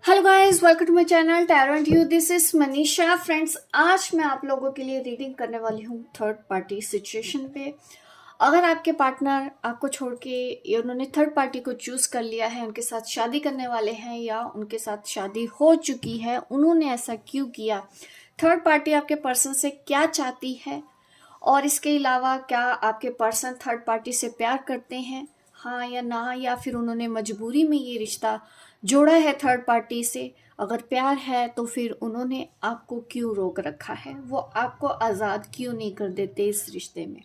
Hello guys, welcome to my channel tarot and you. This is Manisha. Friends, आज मैं आप लोगों के लिए रीडिंग करने वाली हूँ थर्ड पार्टी सिचुएशन पे। अगर आपके पार्टनर आपको छोड़ के उन्होंने थर्ड पार्टी को चूज कर लिया है, उनके साथ शादी करने वाले हैं या उनके साथ शादी हो चुकी है, उन्होंने ऐसा क्यों किया, थर्ड पार्टी आपके पर्सन से क्या चाहती है, और इसके अलावा क्या आपके पर्सन थर्ड पार्टी से प्यार करते हैं, हाँ या ना, या फिर उन्होंने मजबूरी में ये रिश्ता जोड़ा है थर्ड पार्टी से। अगर प्यार है तो फिर उन्होंने आपको क्यों रोक रखा है, वो आपको आज़ाद क्यों नहीं कर देते इस रिश्ते में।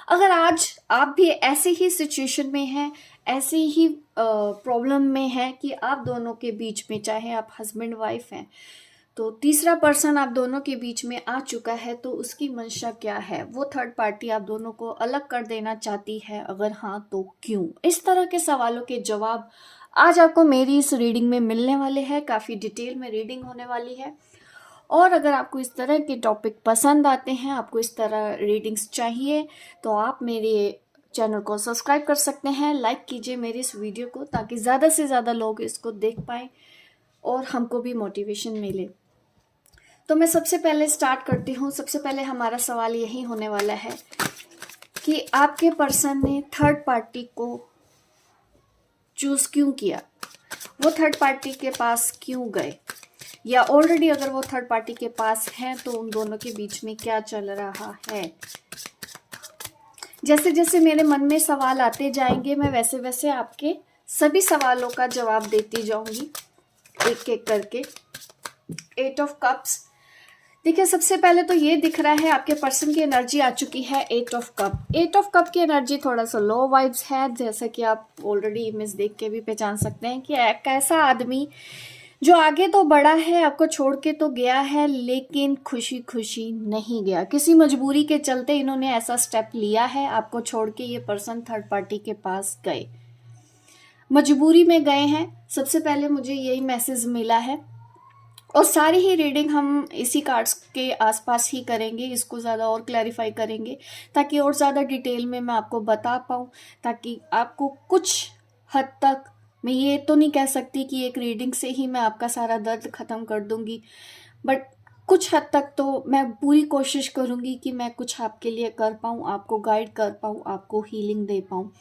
अगर आज आप भी ऐसे ही सिचुएशन में हैं, ऐसे ही प्रॉब्लम में है कि आप दोनों के बीच में, चाहे आप हस्बैंड वाइफ हैं, तो तीसरा पर्सन आप दोनों के बीच में आ चुका है, तो उसकी मंशा क्या है, वो थर्ड पार्टी आप दोनों को अलग कर देना चाहती है, अगर हाँ तो क्यों। इस तरह के सवालों के जवाब आज आपको मेरी इस रीडिंग में मिलने वाले हैं। काफ़ी डिटेल में रीडिंग होने वाली है। और अगर आपको इस तरह के टॉपिक पसंद आते हैं, आपको इस तरह रीडिंग्स चाहिए, तो आप मेरे चैनल को सब्सक्राइब कर सकते हैं। लाइक कीजिए मेरी इस वीडियो को, ताकि ज़्यादा से ज़्यादा लोग इसको देख पाएँ और हमको भी मोटिवेशन मिले। तो मैं सबसे पहले स्टार्ट करती हूँ। सबसे पहले हमारा सवाल यही होने वाला है कि आपके पर्सन ने थर्ड पार्टी को चूज क्यों किया, वो थर्ड पार्टी के पास क्यों गए, या ऑलरेडी अगर वो थर्ड पार्टी के पास है तो उन दोनों के बीच में क्या चल रहा है। जैसे जैसे मेरे मन में सवाल आते जाएंगे, मैं वैसे वैसे आपके सभी सवालों का जवाब देती जाऊंगी एक एक करके। 8 ऑफ कप्स। देखिए, सबसे पहले तो ये दिख रहा है आपके पर्सन की एनर्जी आ चुकी है 8 ऑफ कप। 8 ऑफ कप की एनर्जी थोड़ा सा लो वाइब्स है, जैसा कि आप ऑलरेडी इमेज देख के भी पहचान सकते हैं कि एक ऐसा आदमी जो आगे तो बढ़ा है, आपको छोड़ के तो गया है, लेकिन खुशी खुशी नहीं गया। किसी मजबूरी के चलते इन्होंने ऐसा स्टेप लिया है, आपको छोड़ के ये पर्सन थर्ड पार्टी के पास गए, मजबूरी में गए हैं। सबसे पहले मुझे यही मैसेज मिला है, और सारी ही रीडिंग हम इसी कार्ड्स के आसपास ही करेंगे, इसको ज़्यादा और क्लैरिफाई करेंगे ताकि और ज़्यादा डिटेल में मैं आपको बता पाऊँ, ताकि आपको कुछ हद तक, मैं ये तो नहीं कह सकती कि एक रीडिंग से ही मैं आपका सारा दर्द ख़त्म कर दूंगी, बट कुछ हद तक तो मैं पूरी कोशिश करूंगी कि मैं कुछ आपके लिए कर पाऊँ, आपको गाइड कर पाऊँ, आपको हीलिंग दे पाऊँ,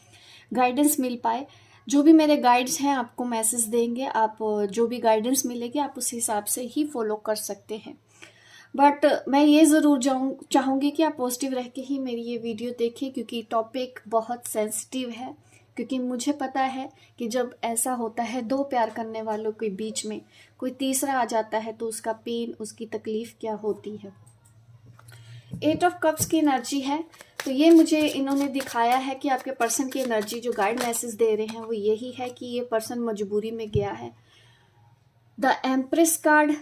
गाइडेंस मिल पाए। जो भी मेरे गाइड्स हैं आपको मैसेज देंगे, आप जो भी गाइडेंस मिलेगी आप उस हिसाब से ही फॉलो कर सकते हैं। बट मैं ये ज़रूर चाहूँगी कि आप पॉजिटिव रह के ही मेरी ये वीडियो देखें, क्योंकि टॉपिक बहुत सेंसिटिव है। क्योंकि मुझे पता है कि जब ऐसा होता है दो प्यार करने वालों के बीच में कोई तीसरा आ जाता है, तो उसका पेन, उसकी तकलीफ क्या होती है। 8 ऑफ कप्स की एनर्जी है, तो ये मुझे इन्होंने दिखाया है कि आपके पर्सन की एनर्जी जो गाइड मैसेज दे रहे हैं वो यही है कि ये पर्सन मजबूरी में गया है। द एम्प्रेस कार्ड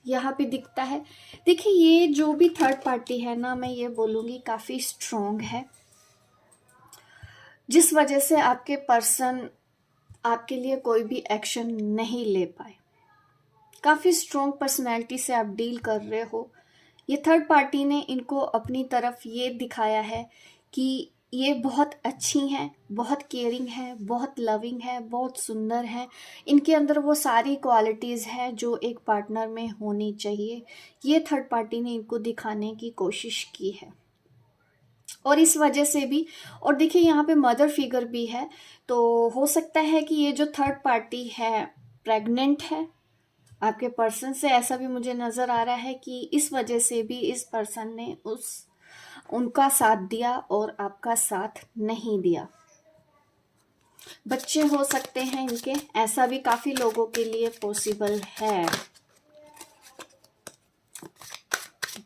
यहाँ पे दिखता है। देखिए, ये जो भी थर्ड पार्टी है ना, मैं ये बोलूँगी काफ़ी स्ट्रॉन्ग है, जिस वजह से आपके पर्सन आपके लिए कोई भी एक्शन नहीं ले पाए। काफ़ी स्ट्रॉन्ग पर्सनैलिटी से आप डील कर रहे हो। ये थर्ड पार्टी ने इनको अपनी तरफ ये दिखाया है कि ये बहुत अच्छी हैं, बहुत केयरिंग है, बहुत लविंग है, बहुत सुंदर है। इनके अंदर वो सारी क्वालिटीज़ हैं जो एक पार्टनर में होनी चाहिए। ये थर्ड पार्टी ने इनको दिखाने की कोशिश की है, और इस वजह से भी। और देखिए, यहाँ पे मदर फिगर भी है, तो हो सकता है कि ये जो थर्ड पार्टी है प्रेग्नेंट है आपके पर्सन से। ऐसा भी मुझे नज़र आ रहा है कि इस वजह से भी इस पर्सन ने उनका साथ दिया और आपका साथ नहीं दिया। बच्चे हो सकते हैं इनके, ऐसा भी काफ़ी लोगों के लिए पॉसिबल है।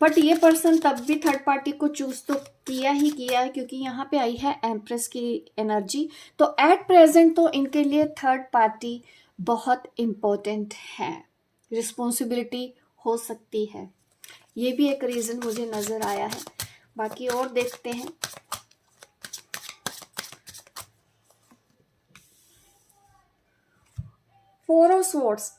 बट ये पर्सन तब भी थर्ड पार्टी को चूज तो किया ही किया है, क्योंकि यहाँ पे आई है एम्प्रेस की एनर्जी। तो एट प्रेजेंट तो इनके लिए थर्ड पार्टी बहुत इम्पोर्टेंट है, रिस्पॉन्सिबिलिटी हो सकती है। ये भी एक रीज़न मुझे नज़र आया है। बाकी और देखते हैं। Four of swords.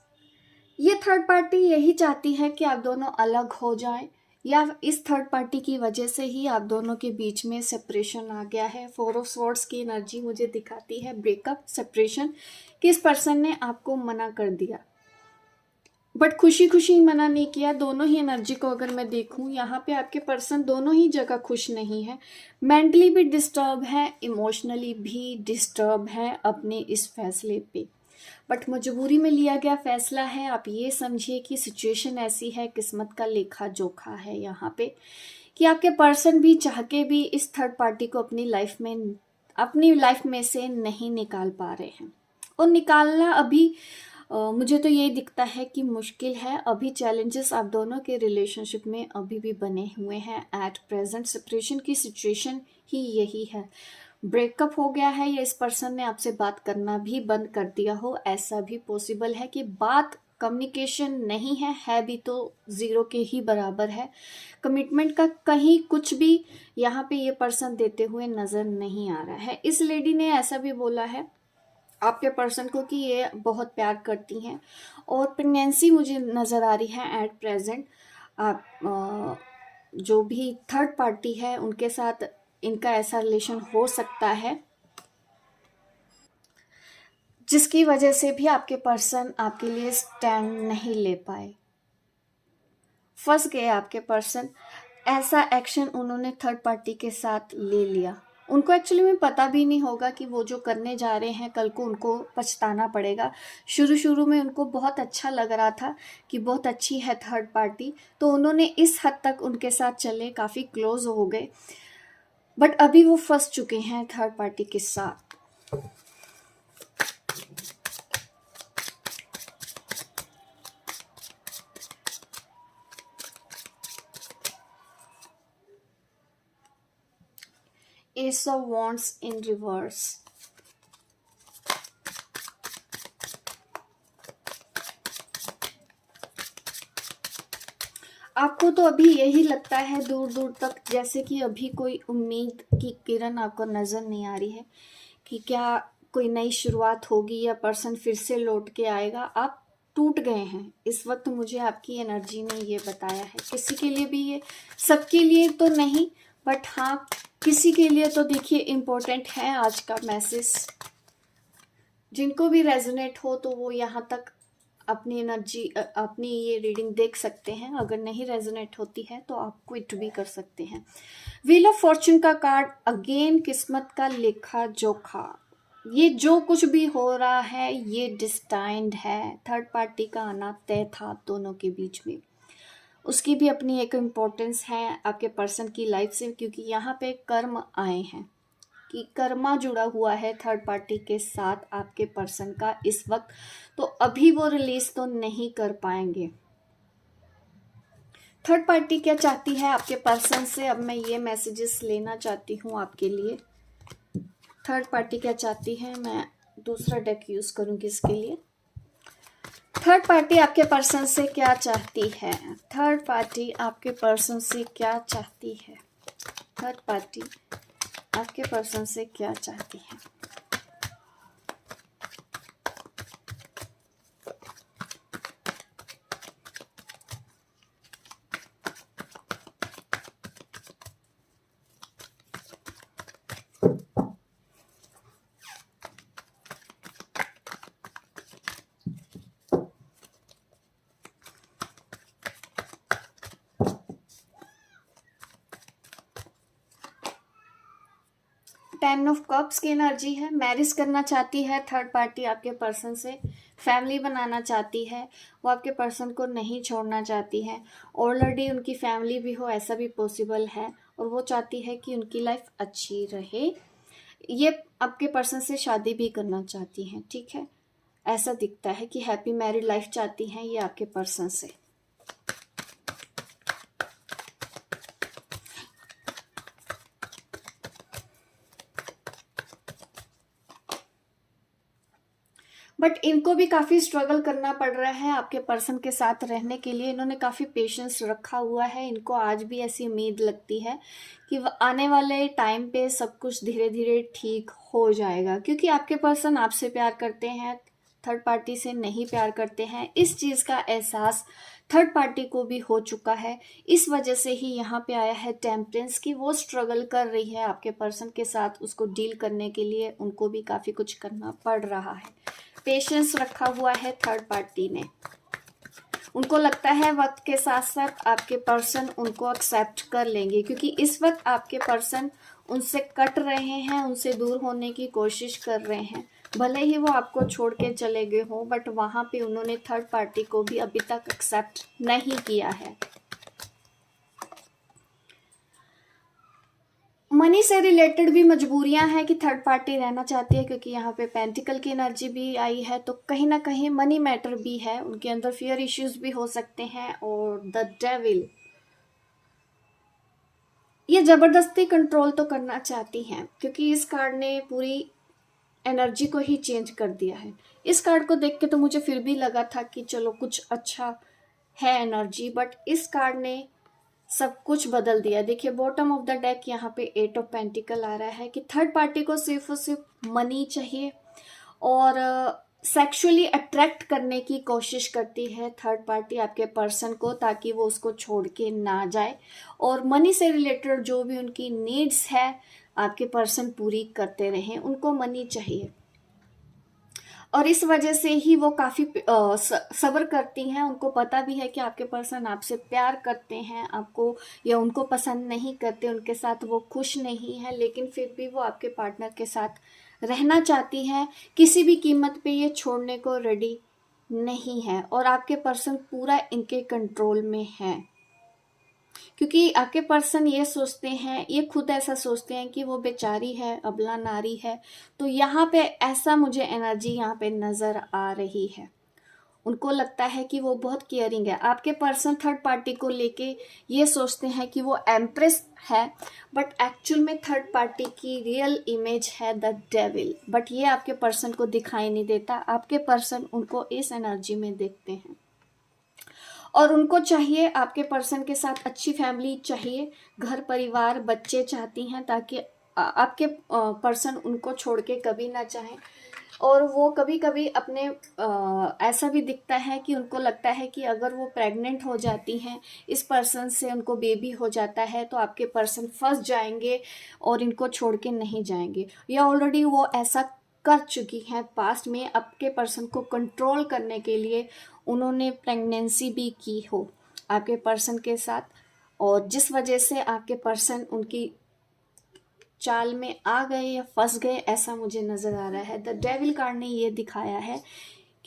ये थर्ड पार्टी यही चाहती है कि आप दोनों अलग हो जाएं, या इस थर्ड पार्टी की वजह से ही आप दोनों के बीच में सेपरेशन आ गया है। फोर ऑफ स्वॉर्ड्स की एनर्जी मुझे दिखाती है ब्रेकअप, सेपरेशन, कि इस पर्सन ने आपको मना कर दिया। बट खुशी खुशी मना नहीं किया। दोनों ही एनर्जी को अगर मैं देखूं, यहाँ पे आपके पर्सन दोनों ही जगह खुश नहीं है। मेंटली भी डिस्टर्ब है, इमोशनली भी डिस्टर्ब है अपने इस फैसले पे। बट मजबूरी में लिया गया फैसला है। आप ये समझिए कि सिचुएशन ऐसी है, किस्मत का लेखा जोखा है यहाँ पे, कि आपके पर्सन भी चाह के भी इस थर्ड पार्टी को अपनी लाइफ में से नहीं निकाल पा रहे हैं। और निकालना अभी मुझे तो ये दिखता है कि मुश्किल है। अभी चैलेंजेस आप दोनों के रिलेशनशिप में अभी भी बने हुए हैं। एट प्रेजेंट सेपरेशन की सिचुएशन ही यही है। ब्रेकअप हो गया है या इस पर्सन ने आपसे बात करना भी बंद कर दिया हो, ऐसा भी पॉसिबल है कि बात कम्युनिकेशन नहीं है भी तो ज़ीरो के ही बराबर है। कमिटमेंट का कहीं कुछ भी यहाँ पे ये पर्सन देते हुए नज़र नहीं आ रहा है। इस लेडी ने ऐसा भी बोला है आपके पर्सन को कि ये बहुत प्यार करती हैं, और प्रेगनेंसी मुझे नज़र आ रही है एट प्रेजेंट। आप जो भी थर्ड पार्टी है उनके साथ इनका ऐसा रिलेशन हो सकता है जिसकी वजह से भी आपके पर्सन आपके लिए स्टैंड नहीं ले पाए, फंस गए आपके पर्सन। ऐसा एक्शन उन्होंने थर्ड पार्टी के साथ ले लिया। उनको एक्चुअली में पता भी नहीं होगा कि वो जो करने जा रहे हैं कल को उनको पछताना पड़ेगा। शुरू शुरू में उनको बहुत अच्छा लग रहा था कि बहुत अच्छी है थर्ड पार्टी, तो उन्होंने इस हद तक उनके साथ चले, काफ़ी क्लोज हो गए। बट अभी वो फंस चुके हैं थर्ड पार्टी के साथ। S of wands in reverse. आपको तो अभी यही लगता है दूर दूर तक जैसे कि अभी कोई उम्मीद की किरण आपको नज़र नहीं आ रही है कि क्या कोई नई शुरुआत होगी या पर्सन फिर से लौट के आएगा। आप टूट गए हैं इस वक्त, मुझे आपकी एनर्जी ने ये बताया है। किसी के लिए भी ये, सबके लिए तो नहीं, बट हाँ किसी के लिए तो देखिए इम्पोर्टेंट है आज का मैसेज। जिनको भी रेजोनेट हो तो वो यहाँ तक अपनी एनर्जी अपनी ये रीडिंग देख सकते हैं। अगर नहीं रेजोनेट होती है तो आप क्विट भी कर सकते हैं। व्हील ऑफ फॉर्चून का कार्ड, अगेन किस्मत का लेखा जोखा। ये जो कुछ भी हो रहा है ये डिस्टाइंड है। थर्ड पार्टी का आना तय था दोनों के बीच में, उसकी भी अपनी एक इम्पोर्टेंस है आपके पर्सन की लाइफ से, क्योंकि यहाँ पे कर्म आए हैं कि कर्मा जुड़ा हुआ है थर्ड पार्टी के साथ आपके पर्सन का इस वक्त। तो अभी वो रिलीज तो नहीं कर पाएंगे। थर्ड पार्टी क्या चाहती है आपके पर्सन से, अब मैं ये मैसेजेस लेना चाहती हूँ आपके लिए। थर्ड पार्टी क्या चाहती है, मैं दूसरा डेक यूज करूंगी इसके लिए। थर्ड पार्टी आपके पर्सन से क्या चाहती है? थर्ड पार्टी आपके पर्सन से क्या चाहती है? थर्ड पार्टी आपके पर्सन से क्या चाहती है? टेन ऑफ कप्स की एनर्जी है। मैरिज करना चाहती है थर्ड पार्टी आपके पर्सन से, फैमिली बनाना चाहती है, वो आपके पर्सन को नहीं छोड़ना चाहती है। ऑलरेडी उनकी फैमिली भी हो ऐसा भी पॉसिबल है, और वो चाहती है कि उनकी लाइफ अच्छी रहे। ये आपके पर्सन से शादी भी करना चाहती हैं, ठीक है। ऐसा दिखता है कि हैप्पी मैरिड लाइफ चाहती हैं ये आपके पर्सन से। बट इनको भी काफ़ी स्ट्रगल करना पड़ रहा है आपके पर्सन के साथ रहने के लिए। इन्होंने काफ़ी पेशेंस रखा हुआ है। इनको आज भी ऐसी उम्मीद लगती है कि आने वाले टाइम पे सब कुछ धीरे धीरे ठीक हो जाएगा, क्योंकि आपके पर्सन आपसे प्यार करते हैं, थर्ड पार्टी से नहीं प्यार करते हैं। इस चीज़ का एहसास थर्ड पार्टी को भी हो चुका है। इस वजह से ही यहाँ पे आया है टेम्परेंस की वो स्ट्रगल कर रही है आपके पर्सन के साथ। उसको डील करने के लिए उनको भी काफ़ी कुछ करना पड़ रहा है। पेशेंस रखा हुआ है थर्ड पार्टी ने। उनको लगता है वक्त के साथ साथ आपके पर्सन उनको एक्सेप्ट कर लेंगे, क्योंकि इस वक्त आपके पर्सन उनसे कट रहे हैं, उनसे दूर होने की कोशिश कर रहे हैं। भले ही वो आपको छोड़ के चले गए हों, बट वहाँ पे उन्होंने थर्ड पार्टी को भी अभी तक एक्सेप्ट नहीं किया है। मनी से रिलेटेड भी मजबूरियां हैं कि थर्ड पार्टी रहना चाहती है, क्योंकि यहाँ पे पेंटिकल की एनर्जी भी आई है, तो कहीं ना कहीं मनी मैटर भी है, उनके अंदर फियर इश्यूज भी हो सकते हैं। और द डेविल, ये जबरदस्ती कंट्रोल तो करना चाहती हैं, क्योंकि इस कार्ड ने पूरी एनर्जी को ही चेंज कर दिया है। इस कार्ड को देख के तो मुझे फिर भी लगा था कि चलो कुछ अच्छा है एनर्जी, बट इस कार्ड ने सब कुछ बदल दिया। देखिए बॉटम ऑफ द डेक यहाँ पे 8 ऑफ पेंटिकल आ रहा है कि थर्ड पार्टी को सिर्फ और सिर्फ मनी चाहिए, और सेक्सुअली अट्रैक्ट करने की कोशिश करती है थर्ड पार्टी आपके पर्सन को, ताकि वो उसको छोड़ के ना जाए। और मनी से रिलेटेड जो भी उनकी नीड्स है आपके पर्सन पूरी करते रहें, उनको मनी चाहिए। और इस वजह से ही वो काफ़ी सब्र करती हैं। उनको पता भी है कि आपके पर्सन आपसे प्यार करते हैं, आपको या उनको पसंद नहीं करते, उनके साथ वो खुश नहीं है, लेकिन फिर भी वो आपके पार्टनर के साथ रहना चाहती हैं। किसी भी कीमत पे ये छोड़ने को रेडी नहीं है, और आपके पर्सन पूरा इनके कंट्रोल में है, क्योंकि आपके पर्सन ये सोचते हैं, ये खुद ऐसा सोचते हैं कि वो बेचारी है, अबला नारी है। तो यहाँ पे ऐसा मुझे एनर्जी यहाँ पे नज़र आ रही है। उनको लगता है कि वो बहुत केयरिंग है। आपके पर्सन थर्ड पार्टी को लेके ये सोचते हैं कि वो एम्प्रेस है, बट एक्चुअल में थर्ड पार्टी की रियल इमेज है द डेविल। बट ये आपके पर्सन को दिखाई नहीं देता, आपके पर्सन उनको इस एनर्जी में देखते हैं। और उनको चाहिए आपके पर्सन के साथ अच्छी फैमिली चाहिए, घर परिवार बच्चे चाहती हैं, ताकि आपके पर्सन उनको छोड़ के कभी ना चाहें। और वो कभी कभी अपने ऐसा भी दिखता है कि उनको लगता है कि अगर वो प्रेग्नेंट हो जाती हैं, इस पर्सन से उनको बेबी हो जाता है, तो आपके पर्सन फंस जाएंगे और इनको छोड़ के नहीं जाएंगे, या ऑलरेडी वो ऐसा कर चुकी हैं पास्ट में। आपके पर्सन को कंट्रोल करने के लिए उन्होंने प्रेगनेंसी भी की हो आपके पर्सन के साथ, और जिस वजह से आपके पर्सन उनकी चाल में आ गए या फंस गए, ऐसा मुझे नज़र आ रहा है। द डेविल कार्ड ने ये दिखाया है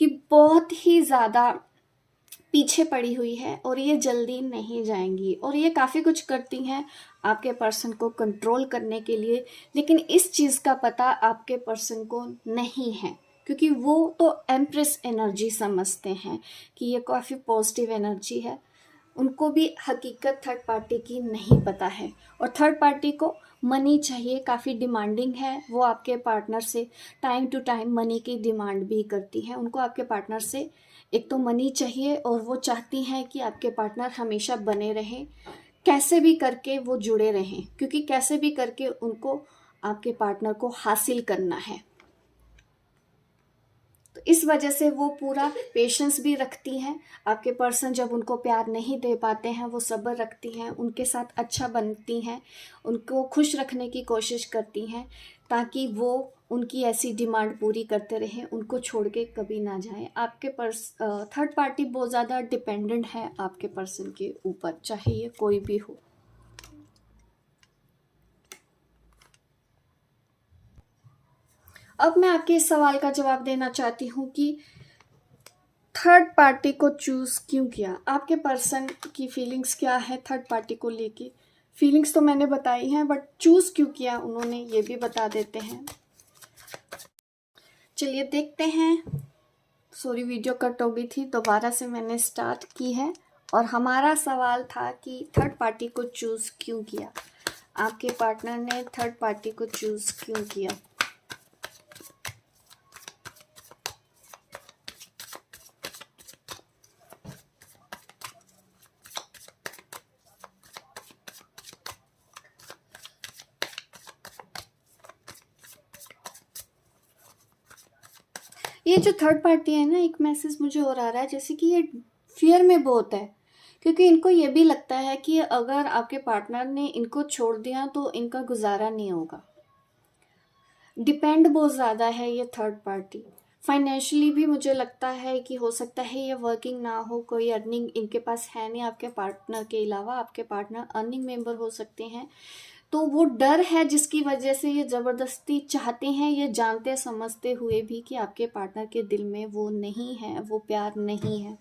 कि बहुत ही ज़्यादा पीछे पड़ी हुई है, और ये जल्दी नहीं जाएंगी, और ये काफ़ी कुछ करती हैं आपके पर्सन को कंट्रोल करने के लिए। लेकिन इस चीज़ का पता आपके पर्सन को नहीं है, क्योंकि वो तो एम्प्रेस एनर्जी समझते हैं कि ये काफ़ी पॉजिटिव एनर्जी है। उनको भी हकीकत थर्ड पार्टी की नहीं पता है, और थर्ड पार्टी को मनी चाहिए, काफ़ी डिमांडिंग है। वो आपके पार्टनर से टाइम टू टाइम मनी की डिमांड भी करती है। उनको आपके पार्टनर से एक तो मनी चाहिए, और वो चाहती हैं कि आपके पार्टनर हमेशा बने रहें, कैसे भी करके वो जुड़े रहें, क्योंकि कैसे भी करके उनको आपके पार्टनर को हासिल करना है। तो इस वजह से वो पूरा पेशेंस भी रखती हैं। आपके पर्सन जब उनको प्यार नहीं दे पाते हैं, वो सब्र रखती हैं, उनके साथ अच्छा बनती हैं, उनको खुश रखने की कोशिश करती हैं, ताकि वो उनकी ऐसी डिमांड पूरी करते रहें, उनको छोड़ के कभी ना जाएं। आपके थर्ड पार्टी बहुत ज़्यादा डिपेंडेंट है आपके पर्सन के ऊपर, चाहे ये कोई भी हो। अब मैं आपके इस सवाल का जवाब देना चाहती हूँ कि थर्ड पार्टी को चूज़ क्यों किया। आपके पर्सन की फीलिंग्स क्या है थर्ड पार्टी को लेके। फीलिंग्स तो मैंने बताई हैं, बट चूज़ क्यों किया उन्होंने ये भी बता देते हैं। चलिए देखते हैं। सॉरी, वीडियो कट हो गई थी, दोबारा से मैंने स्टार्ट की है। और हमारा सवाल था कि थर्ड पार्टी को चूज़ क्यों किया, आपके पार्टनर ने थर्ड पार्टी को चूज़ क्यों किया। ये जो थर्ड पार्टी है ना, एक मैसेज मुझे और आ रहा है जैसे कि ये फियर में बहुत है, क्योंकि इनको ये भी लगता है कि अगर आपके पार्टनर ने इनको छोड़ दिया तो इनका गुजारा नहीं होगा। डिपेंड बहुत ज़्यादा है ये थर्ड पार्टी। फाइनेंशियली भी मुझे लगता है कि हो सकता है ये वर्किंग ना हो, कोई अर्निंग इनके पास है नहीं आपके पार्टनर के अलावा। आपके पार्टनर अर्निंग मेंबर हो सकते हैं, तो वो डर है जिसकी वजह से ये ज़बरदस्ती चाहते हैं, ये जानते समझते हुए भी कि आपके पार्टनर के दिल में वो नहीं है, वो प्यार नहीं है।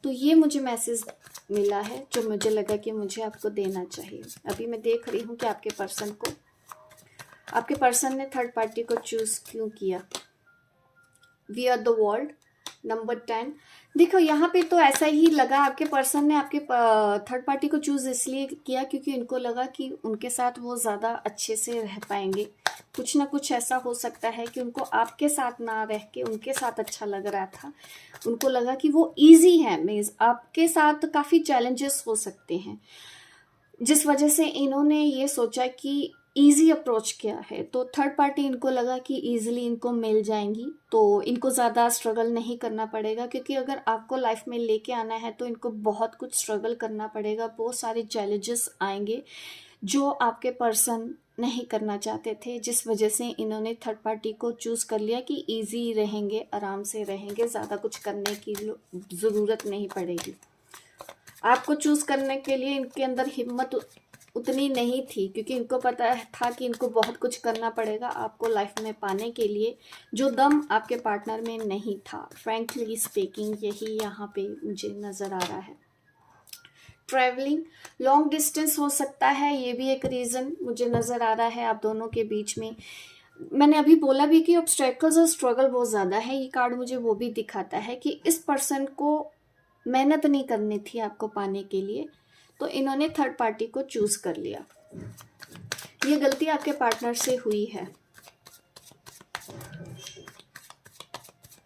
तो ये मुझे मैसेज मिला है जो मुझे लगा कि मुझे आपको देना चाहिए। अभी मैं देख रही हूँ कि आपके पर्सन ने थर्ड पार्टी को चूज क्यों किया। We are the world, number 10। देखो यहाँ पे तो ऐसा ही लगा, आपके पर्सन ने आपके थर्ड पार्टी को चूज इसलिए किया क्योंकि इनको लगा कि उनके साथ वो ज़्यादा अच्छे से रह पाएंगे। कुछ ना कुछ ऐसा हो सकता है कि उनको आपके साथ ना रह के उनके साथ अच्छा लग रहा था। उनको लगा कि वो इजी है, मीन्स आपके साथ काफ़ी चैलेंजेस हो सकते हैं, जिस वजह से इन्होंने ये सोचा कि इजी अप्रोच किया है। तो थर्ड पार्टी इनको लगा कि इजीली इनको मिल जाएंगी, तो इनको ज़्यादा स्ट्रगल नहीं करना पड़ेगा, क्योंकि अगर आपको लाइफ में लेके आना है तो इनको बहुत कुछ स्ट्रगल करना पड़ेगा, बहुत सारे चैलेंजेस आएंगे जो आपके पर्सन नहीं करना चाहते थे, जिस वजह से इन्होंने थर्ड पार्टी को चूज़ कर लिया कि इजी रहेंगे, आराम से रहेंगे, ज़्यादा कुछ करने की ज़रूरत नहीं पड़ेगी। आपको चूज़ करने के लिए इनके अंदर हिम्मत उतनी नहीं थी, क्योंकि इनको पता था कि इनको बहुत कुछ करना पड़ेगा आपको लाइफ में पाने के लिए, जो दम आपके पार्टनर में नहीं था। फ्रैंकली स्पीकिंग यही यहाँ पे मुझे नज़र आ रहा है। ट्रैवलिंग, लॉन्ग डिस्टेंस हो सकता है, ये भी एक रीज़न मुझे नज़र आ रहा है आप दोनों के बीच में। मैंने अभी बोला भी कि ऑब्स्टेकल्स और स्ट्रगल बहुत ज़्यादा है, ये कार्ड मुझे वो भी दिखाता है कि इस पर्सन को मेहनत नहीं करनी थी आपको पाने के लिए, तो इन्होंने थर्ड पार्टी को चूज कर लिया। ये गलती आपके पार्टनर से हुई है।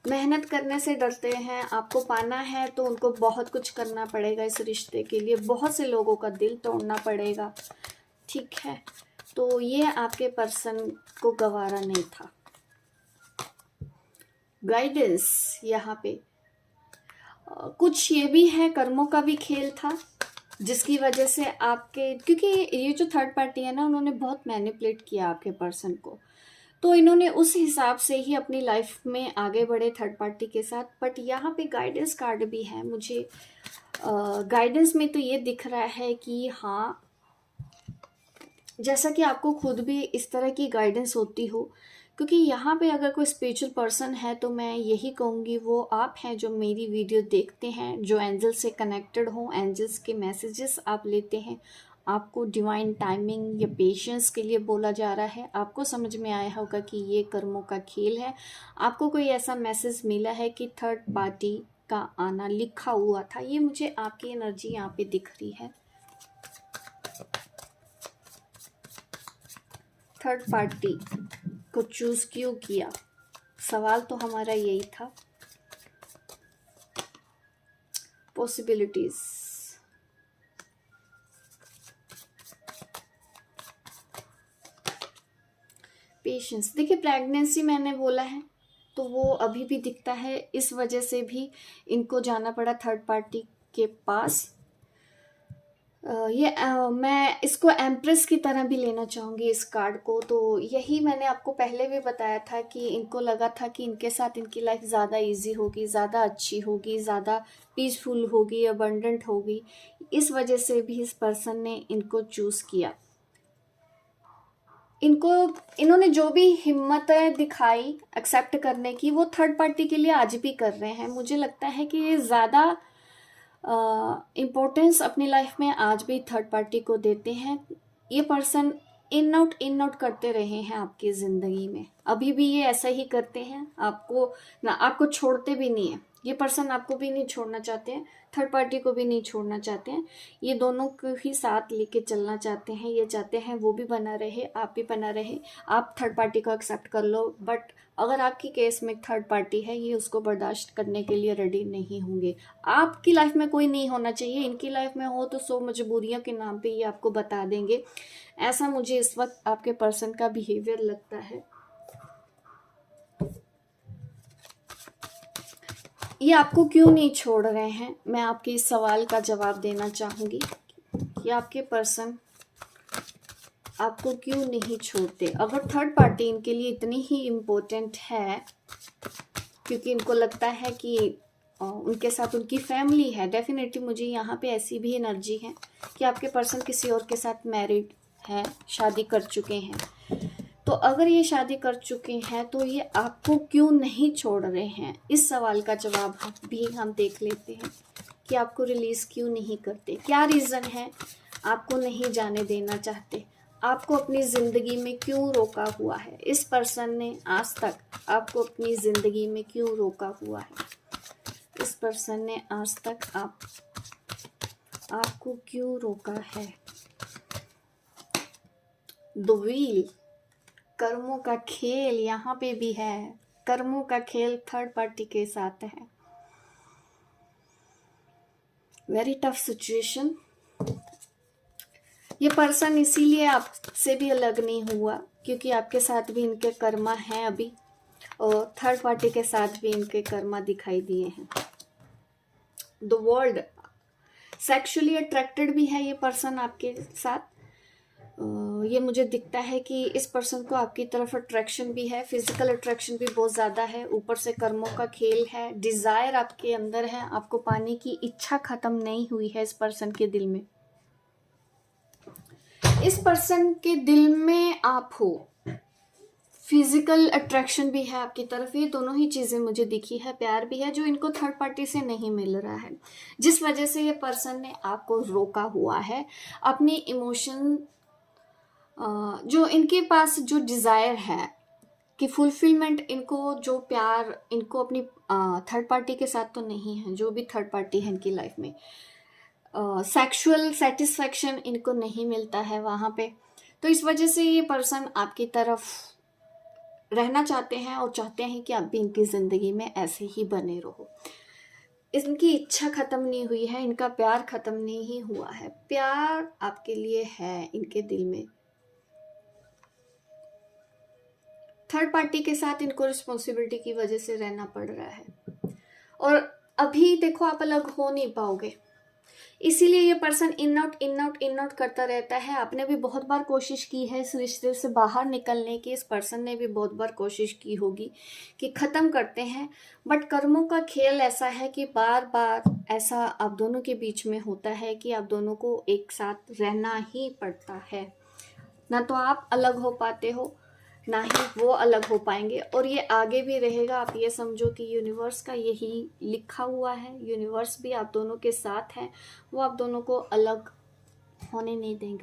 मेहनत करने से डरते हैं, आपको पाना है तो उनको बहुत कुछ करना पड़ेगा इस रिश्ते के लिए, बहुत से लोगों का दिल तोड़ना पड़ेगा, ठीक है। तो ये आपके पर्सन को गवारा नहीं था। गाइडेंस यहाँ पे कुछ ये भी है, कर्मों का भी खेल था, जिसकी वजह से आपके, क्योंकि ये जो थर्ड पार्टी है ना, उन्होंने बहुत मैनिपुलेट किया आपके पर्सन को, तो इन्होंने उस हिसाब से ही अपनी लाइफ में आगे बढ़े थर्ड पार्टी के साथ। बट यहाँ पे गाइडेंस कार्ड भी है मुझे। गाइडेंस में तो ये दिख रहा है कि हाँ, जैसा कि आपको खुद भी इस तरह की गाइडेंस होती हो, क्योंकि यहाँ पे अगर कोई स्पिरिचुअल पर्सन है तो मैं यही कहूँगी वो आप हैं जो मेरी वीडियो देखते हैं, जो एंजल से कनेक्टेड हो, एंजल्स के मैसेजेस आप लेते हैं। आपको डिवाइन टाइमिंग या पेशेंस के लिए बोला जा रहा है। आपको समझ में आया होगा कि ये कर्मों का खेल है। आपको कोई ऐसा मैसेज मिला है कि थर्ड पार्टी का आना लिखा हुआ था, ये मुझे आपकी एनर्जी यहाँ पे दिख रही है। थर्ड पार्टी को चूज क्यों किया, सवाल तो हमारा यही था। Possibilities, patience. देखिए, प्रेगनेंसी मैंने बोला है तो वो अभी भी दिखता है, इस वजह से भी इनको जाना पड़ा थर्ड पार्टी के पास। मैं इसको एम्प्रेस की तरह भी लेना चाहूँगी इस कार्ड को। तो यही मैंने आपको पहले भी बताया था कि इनको लगा था कि इनके साथ इनकी लाइफ ज़्यादा इजी होगी, ज़्यादा अच्छी होगी, ज़्यादा पीसफुल होगी, अबंडेंट होगी। इस वजह से भी इस पर्सन ने इनको चूज़ किया। इन्होंने जो भी हिम्मत दिखाई एक्सेप्ट करने की, वो थर्ड पार्टी के लिए आज भी कर रहे हैं। मुझे लगता है कि ये ज़्यादा इम्पोर्टेंस अपनी लाइफ में आज भी थर्ड पार्टी को देते हैं। ये पर्सन इन आउट करते रहे हैं आपकी ज़िंदगी में, अभी भी ये ऐसा ही करते हैं। आपको छोड़ते भी नहीं है, ये पर्सन आपको भी नहीं छोड़ना चाहते हैं, थर्ड पार्टी को भी नहीं छोड़ना चाहते हैं। ये दोनों को ही साथ लेके चलना चाहते हैं। ये चाहते हैं वो भी बना रहे, आप भी बना रहे। आप थर्ड पार्टी को एक्सेप्ट कर लो, बट अगर आपकी केस में थर्ड पार्टी है, ये उसको बर्दाश्त करने के लिए रेडी नहीं होंगे। आपकी लाइफ में कोई नहीं होना चाहिए, इनकी लाइफ में हो तो 100 मजबूरियों के नाम पे ये आपको बता देंगे। ऐसा मुझे इस वक्त आपके पर्सन का बिहेवियर लगता है। ये आपको क्यों नहीं छोड़ रहे हैं, मैं आपके इस सवाल का जवाब देना चाहूँगी कि आपके पर्सन आपको क्यों नहीं छोड़ते। अगर थर्ड पार्टी इनके लिए इतनी ही इम्पोर्टेंट है क्योंकि इनको लगता है कि उनके साथ उनकी फैमिली है। डेफिनेटली मुझे यहाँ पे ऐसी भी एनर्जी है कि आपके पर्सन किसी और के साथ मैरिड है, शादी कर चुके हैं। तो अगर ये शादी कर चुके हैं तो ये आपको क्यों नहीं छोड़ रहे हैं, इस सवाल का जवाब भी हम देख लेते हैं कि आपको रिलीज़ क्यों नहीं करते, क्या रीज़न है, आपको नहीं जाने देना चाहते, आपको अपनी ज़िंदगी में क्यों रोका हुआ है। इस पर्सन ने आज तक आपको अपनी ज़िंदगी में क्यों रोका हुआ है, इस पर्सन ने आज तक आपको क्यों रोका है। द व्हील, कर्मों का खेल यहाँ पे भी है। कर्मों का खेल थर्ड पार्टी के साथ है। Very tough situation. ये पर्सन इसीलिए आपसे भी अलग नहीं हुआ क्योंकि आपके साथ भी इनके कर्मा हैं अभी, और थर्ड पार्टी के साथ भी इनके कर्मा दिखाई दिए हैं। द वर्ल्ड, सेक्सुअली अट्रैक्टेड भी है ये पर्सन आपके साथ। ये मुझे दिखता है कि इस पर्सन को आपकी तरफ अट्रैक्शन भी है, फिजिकल अट्रैक्शन भी बहुत ज़्यादा है, ऊपर से कर्मों का खेल है, डिज़ायर आपके अंदर है, आपको पाने की इच्छा ख़त्म नहीं हुई है इस पर्सन के दिल में। इस पर्सन के दिल में आप हो, फिजिकल अट्रैक्शन भी है आपकी तरफ, ये दोनों ही चीज़ें मुझे दिखी है। प्यार भी है जो इनको थर्ड पार्टी से नहीं मिल रहा है, जिस वजह से ये पर्सन ने आपको रोका हुआ है। अपनी इमोशन, जो इनके पास जो डिज़ायर है कि फुलफिलमेंट, इनको जो प्यार इनको अपनी थर्ड पार्टी के साथ तो नहीं है, जो भी थर्ड पार्टी है इनकी लाइफ में, सेक्सुअल सेटिस्फैक्शन इनको नहीं मिलता है वहाँ पे। तो इस वजह से ये पर्सन आपकी तरफ रहना चाहते हैं और चाहते हैं कि आप भी इनकी ज़िंदगी में ऐसे ही बने रहो। इनकी इच्छा ख़त्म नहीं हुई है, इनका प्यार ख़त्म नहीं हुआ है, प्यार आपके लिए है इनके दिल में। थर्ड पार्टी के साथ इनको रिस्पॉन्सिबिलिटी की वजह से रहना पड़ रहा है, और अभी देखो आप अलग हो नहीं पाओगे, इसीलिए ये पर्सन इन आउट करता रहता है। आपने भी बहुत बार कोशिश की है इस रिश्ते से बाहर निकलने की, इस पर्सन ने भी बहुत बार कोशिश की होगी कि ख़त्म करते हैं, बट कर्मों का खेल ऐसा है कि बार बार ऐसा आप दोनों के बीच में होता है कि आप दोनों को एक साथ रहना ही पड़ता है। ना तो आप अलग हो पाते हो, ना ही वो अलग हो पाएंगे, और ये आगे भी रहेगा। आप ये समझो कि यूनिवर्स का यही लिखा हुआ है, यूनिवर्स भी आप दोनों के साथ है, वो आप दोनों को अलग होने नहीं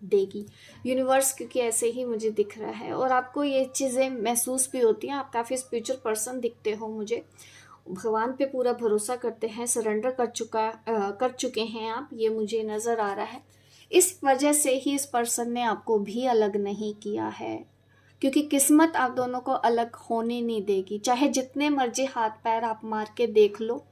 देगी यूनिवर्स, क्योंकि ऐसे ही मुझे दिख रहा है। और आपको ये चीज़ें महसूस भी होती हैं। आप काफ़ी स्पिरिचुअल पर्सन दिखते हो मुझे, भगवान पे पूरा भरोसा करते हैं, सरेंडर कर चुके हैं आप, ये मुझे नज़र आ रहा है। इस वजह से ही इस पर्सन ने आपको भी अलग नहीं किया है, क्योंकि किस्मत आप दोनों को अलग होने नहीं देगी। चाहे जितने मर्जी हाथ पैर आप मार के देख लो,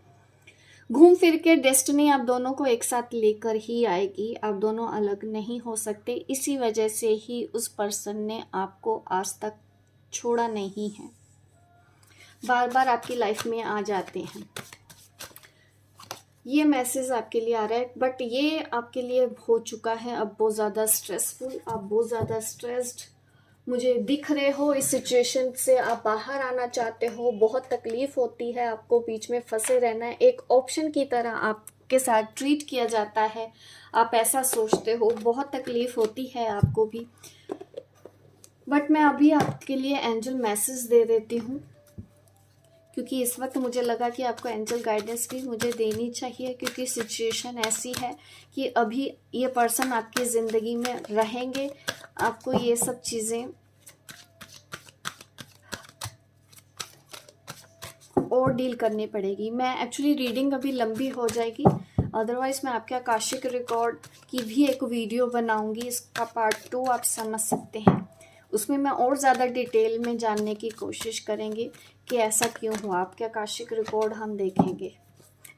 घूम फिर के डेस्टिनी आप दोनों को एक साथ लेकर ही आएगी। आप दोनों अलग नहीं हो सकते। इसी वजह से ही उस पर्सन ने आपको आज तक छोड़ा नहीं है, बार बार आपकी लाइफ में आ जाते हैं। ये मैसेज आपके लिए आ रहा है, बट ये आपके लिए हो चुका है अब बहुत ज़्यादा स्ट्रेसफुल। आप बहुत ज़्यादा स्ट्रेस्ड मुझे दिख रहे हो। इस सिचुएशन से आप बाहर आना चाहते हो, बहुत तकलीफ होती है आपको, बीच में फंसे रहना है, एक ऑप्शन की तरह आपके साथ ट्रीट किया जाता है, आप ऐसा सोचते हो, बहुत तकलीफ होती है आपको भी। बट मैं अभी आपके लिए एंजल मैसेज दे देती हूँ, क्योंकि इस वक्त मुझे लगा कि आपको एंजल गाइडेंस भी मुझे देनी चाहिए, क्योंकि सिचुएशन ऐसी है कि अभी ये पर्सन आपकी ज़िंदगी में रहेंगे, आपको ये सब चीज़ें और डील करनी पड़ेगी। मैं एक्चुअली रीडिंग अभी लंबी हो जाएगी, अदरवाइज़ मैं आपके आकाशिक रिकॉर्ड की भी एक वीडियो बनाऊंगी, इसका पार्ट 2 आप समझ सकते हैं। उसमें मैं और ज़्यादा डिटेल में जानने की कोशिश करेंगे कि ऐसा क्यों हुआ। आपके आकाशिक रिकॉर्ड हम देखेंगे।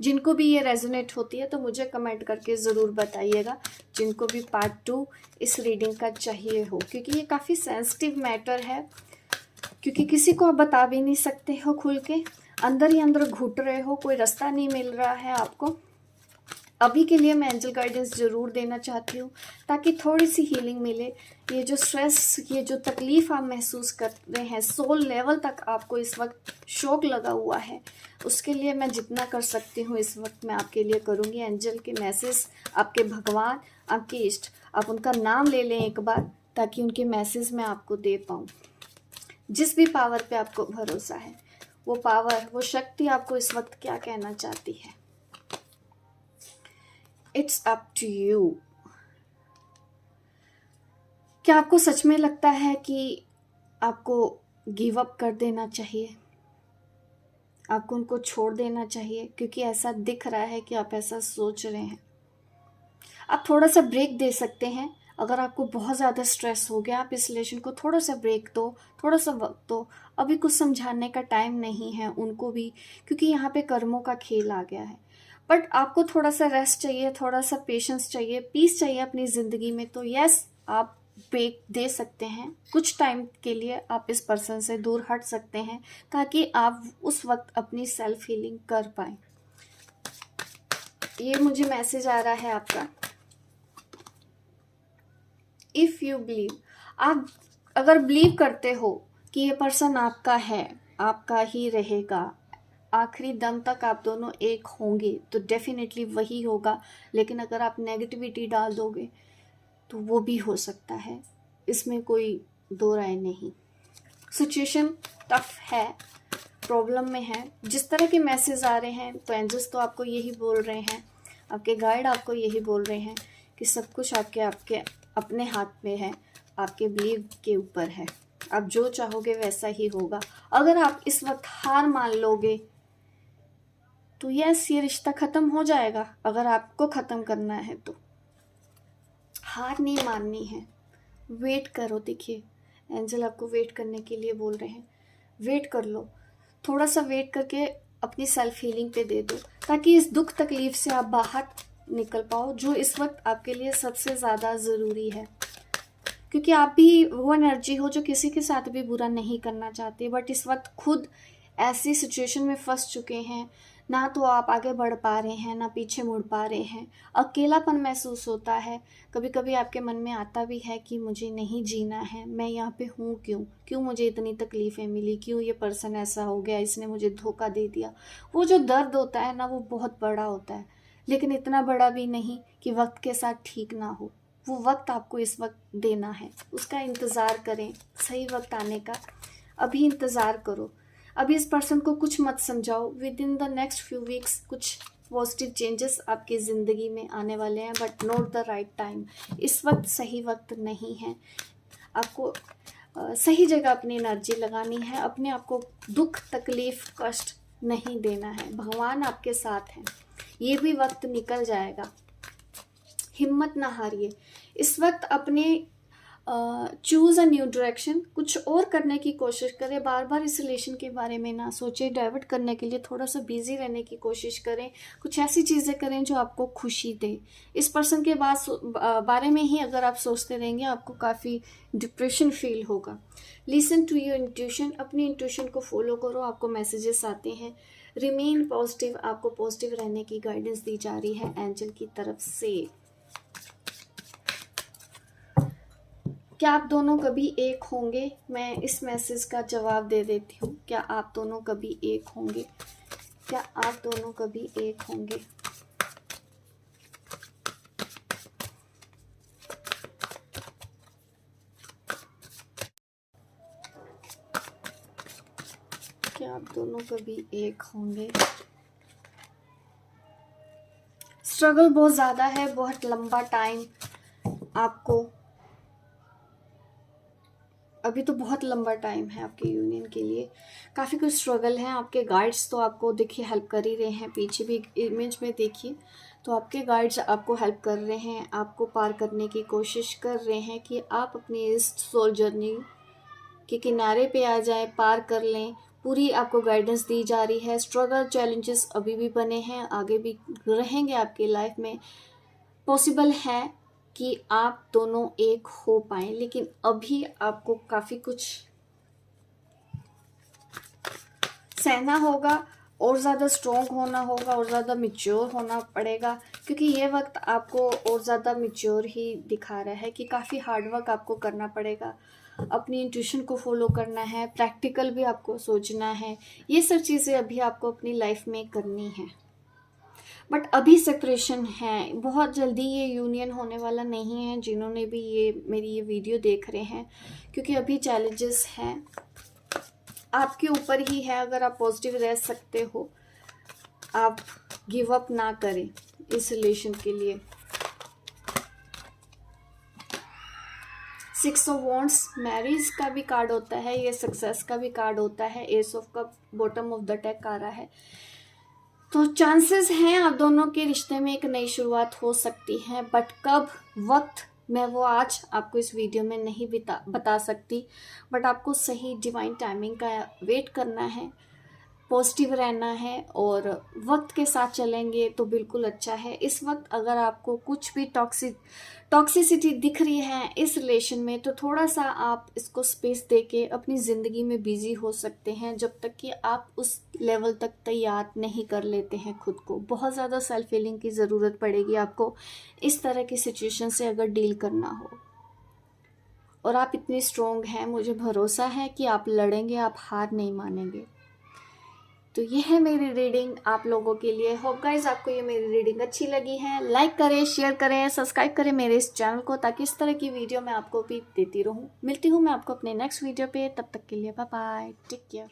जिनको भी ये रेजोनेट होती है तो मुझे कमेंट करके ज़रूर बताइएगा, जिनको भी पार्ट 2 इस रीडिंग का चाहिए हो, क्योंकि ये काफ़ी सेंसिटिव मैटर है, क्योंकि किसी को आप बता भी नहीं सकते हो खुल के, अंदर ही अंदर घुट रहे हो, कोई रास्ता नहीं मिल रहा है आपको। अभी के लिए मैं एंजल गाइडेंस ज़रूर देना चाहती हूँ ताकि थोड़ी सी हीलिंग मिले। ये जो स्ट्रेस, ये जो तकलीफ़ आप महसूस कर रहे हैं, सोल लेवल तक आपको इस वक्त शौक लगा हुआ है, उसके लिए मैं जितना कर सकती हूँ इस वक्त मैं आपके लिए करूँगी। एंजल के मैसेज, आपके भगवान, आपके इष्ट, आप उनका नाम ले लें एक बार ताकि उनके मैसेज मैं आपको दे पाऊँ। जिस भी पावर पे आपको भरोसा है, वो पावर, वो शक्ति आपको इस वक्त क्या कहना चाहती है। It's up to you. क्या आपको सच में लगता है कि आपको गिव अप कर देना चाहिए, आपको उनको छोड़ देना चाहिए? क्योंकि ऐसा दिख रहा है कि आप ऐसा सोच रहे हैं। आप थोड़ा सा ब्रेक दे सकते हैं। अगर आपको बहुत ज़्यादा स्ट्रेस हो गया, आप इस रिलेशन को थोड़ा सा ब्रेक दो, थोड़ा सा वक्त दो। अभी कुछ समझाने का टाइम नहीं है उनको भी, क्योंकि यहाँ पे कर्मों का खेल आ गया है। बट आपको थोड़ा सा रेस्ट चाहिए, थोड़ा सा पेशेंस चाहिए, पीस चाहिए अपनी ज़िंदगी में। तो यस, आप ब्रेक दे सकते हैं। कुछ टाइम के लिए आप इस पर्सन से दूर हट सकते हैं ताकि आप उस वक्त अपनी सेल्फ हीलिंग कर पाएँ। ये मुझे मैसेज आ रहा है आपका। इफ़ यू बिलीव, आप अगर बिलीव करते हो कि ये पर्सन आपका है, आपका ही रहेगा, आखिरी दम तक आप दोनों एक होंगे, तो डेफिनेटली वही होगा। लेकिन अगर आप नेगेटिविटी डाल दोगे तो वो भी हो सकता है, इसमें कोई दो राय नहीं। सिचुएशन टफ है, प्रॉब्लम में है। जिस तरह के मैसेज आ रहे हैं, तो एंजल्स तो आपको यही बोल रहे हैं, आपके गाइड आपको यही बोल रहे हैं कि सब कुछ आपके अपने हाथ में है, आपके बिलीव के ऊपर है। आप जो चाहोगे वैसा ही होगा। अगर आप इस वक्त हार मान लोगे तो यस, ये रिश्ता ख़त्म हो जाएगा। अगर आपको ख़त्म करना है तो हार नहीं माननी है, वेट करो। देखिए, एंजल आपको वेट करने के लिए बोल रहे हैं, वेट कर लो। थोड़ा सा वेट करके अपनी सेल्फ हीलिंग पे दे दो ताकि इस दुख तकलीफ से आप बाहर निकल पाओ, जो इस वक्त आपके लिए सबसे ज़्यादा ज़रूरी है। क्योंकि आप भी वो एनर्जी हो जो किसी के साथ भी बुरा नहीं करना चाहते, बट इस वक्त खुद ऐसी सिचुएशन में फंस चुके हैं, ना तो आप आगे बढ़ पा रहे हैं, ना पीछे मुड़ पा रहे हैं। अकेलापन महसूस होता है। कभी कभी आपके मन में आता भी है कि मुझे नहीं जीना है, मैं यहाँ पे हूँ क्यों, क्यों मुझे इतनी तकलीफ़ें मिली, क्यों ये पर्सन ऐसा हो गया, इसने मुझे धोखा दे दिया। वो जो दर्द होता है ना, वो बहुत बड़ा होता है, लेकिन इतना बड़ा भी नहीं कि वक्त के साथ ठीक ना हो। वो वक्त आपको इस वक्त देना है, उसका इंतज़ार करें, सही वक्त आने का। अभी इंतज़ार करो। अभी इस पर्सन को कुछ मत समझाओ। With in the next few weeks कुछ पॉजिटिव चेंजेस आपकी ज़िंदगी में आने वाले हैं, but not the right time. इस वक्त सही वक्त नहीं है। आपको सही जगह अपनी एनर्जी लगानी है। अपने आप को दुख, तकलीफ, कष्ट नहीं देना है। भगवान आपके साथ हैं, ये भी वक्त निकल जाएगा। हिम्मत ना हारिए। इस वक्त अपने चूज़ अ न्यू डायरेक्शन, कुछ और करने की कोशिश करें। बार बार इस रिलेशन के बारे में ना सोचें। डाइवर्ट करने के लिए थोड़ा सा बिजी रहने की कोशिश करें। कुछ ऐसी चीज़ें करें जो आपको खुशी दे। इस पर्सन के बारे में ही अगर आप सोचते रहेंगे, आपको काफ़ी डिप्रेशन फील होगा। लिसन टू योर इंट्यूशन, अपनी इंट्यूशन को फॉलो करो। आपको मैसेजेस आते हैं। रिमेन पॉजिटिव, आपको पॉजिटिव रहने की गाइडेंस दी जा रही है एंजल की तरफ से। क्या आप दोनों कभी एक होंगे? मैं इस मैसेज का जवाब दे देती हूँ। क्या आप दोनों कभी एक होंगे? क्या आप दोनों कभी एक होंगे? क्या आप दोनों कभी एक होंगे? स्ट्रगल बहुत ज़्यादा है, बहुत लंबा टाइम आपको, अभी तो बहुत लंबा टाइम है आपके यूनियन के लिए। काफ़ी कुछ स्ट्रगल है। आपके गाइड्स तो आपको देखिए हेल्प कर ही रहे हैं। पीछे भी इमेज में देखिए तो आपके गाइड्स आपको हेल्प कर रहे हैं, आपको पार करने की कोशिश कर रहे हैं कि आप अपनी इस सोल जर्नी के किनारे पे आ जाएं, पार कर लें। पूरी आपको गाइडेंस दी जा रही है। स्ट्रगल, चैलेंजेस अभी भी बने हैं, आगे भी रहेंगे आपकी लाइफ में। पॉसिबल है कि आप दोनों एक हो पाएं, लेकिन अभी आपको काफ़ी कुछ सहना होगा। और ज़्यादा स्ट्रॉन्ग होना होगा और ज़्यादा मैच्योर होना पड़ेगा, क्योंकि ये वक्त आपको और ज़्यादा मैच्योर ही दिखा रहा है कि काफ़ी हार्ड वर्क आपको करना पड़ेगा, अपनी इंट्यूशन को फॉलो करना है, प्रैक्टिकल भी आपको सोचना है, ये सब चीज़ें अभी आपको अपनी लाइफ में करनी है। बट अभी सेपरेशन है, बहुत जल्दी ये यूनियन होने वाला नहीं है जिन्होंने भी मेरी ये वीडियो देख रहे हैं, क्योंकि अभी चैलेंजेस हैं, आपके ऊपर ही है। अगर आप पॉजिटिव रह सकते हो, आप गिव अप ना करें इस रिलेशन के लिए। 6 ऑफ वॉन्ड्स मैरिज का भी कार्ड होता है, ये सक्सेस का भी कार्ड होता है। Ace of cup bottom of the deck आ रहा है। तो चांसेस हैं आप दोनों के रिश्ते में एक नई शुरुआत हो सकती है, बट कब, वक्त मैं वो आज आपको इस वीडियो में नहीं बता सकती। बट आपको सही डिवाइन टाइमिंग का वेट करना है, पॉजिटिव रहना है और वक्त के साथ चलेंगे तो बिल्कुल अच्छा है। इस वक्त अगर आपको कुछ भी टॉक्सिसिटी दिख रही है इस रिलेशन में, तो थोड़ा सा आप इसको स्पेस देके अपनी ज़िंदगी में बिजी हो सकते हैं, जब तक कि आप उस लेवल तक तैयार नहीं कर लेते हैं खुद को। बहुत ज़्यादा सेल्फ हीलिंग की ज़रूरत पड़ेगी आपको इस तरह की सिचुएशन से अगर डील करना हो। और आप इतनी स्ट्रोंग हैं, मुझे भरोसा है कि आप लड़ेंगे, आप हार नहीं मानेंगे। तो ये है मेरी रीडिंग आप लोगों के लिए। होप गाइज आपको ये मेरी रीडिंग अच्छी लगी है। लाइक करें, शेयर करें, सब्सक्राइब करें मेरे इस चैनल को, ताकि इस तरह की वीडियो मैं आपको भी देती रहूं। मिलती हूँ मैं आपको अपने नेक्स्ट वीडियो पे, तब तक के लिए बाय बाय, टेक केयर।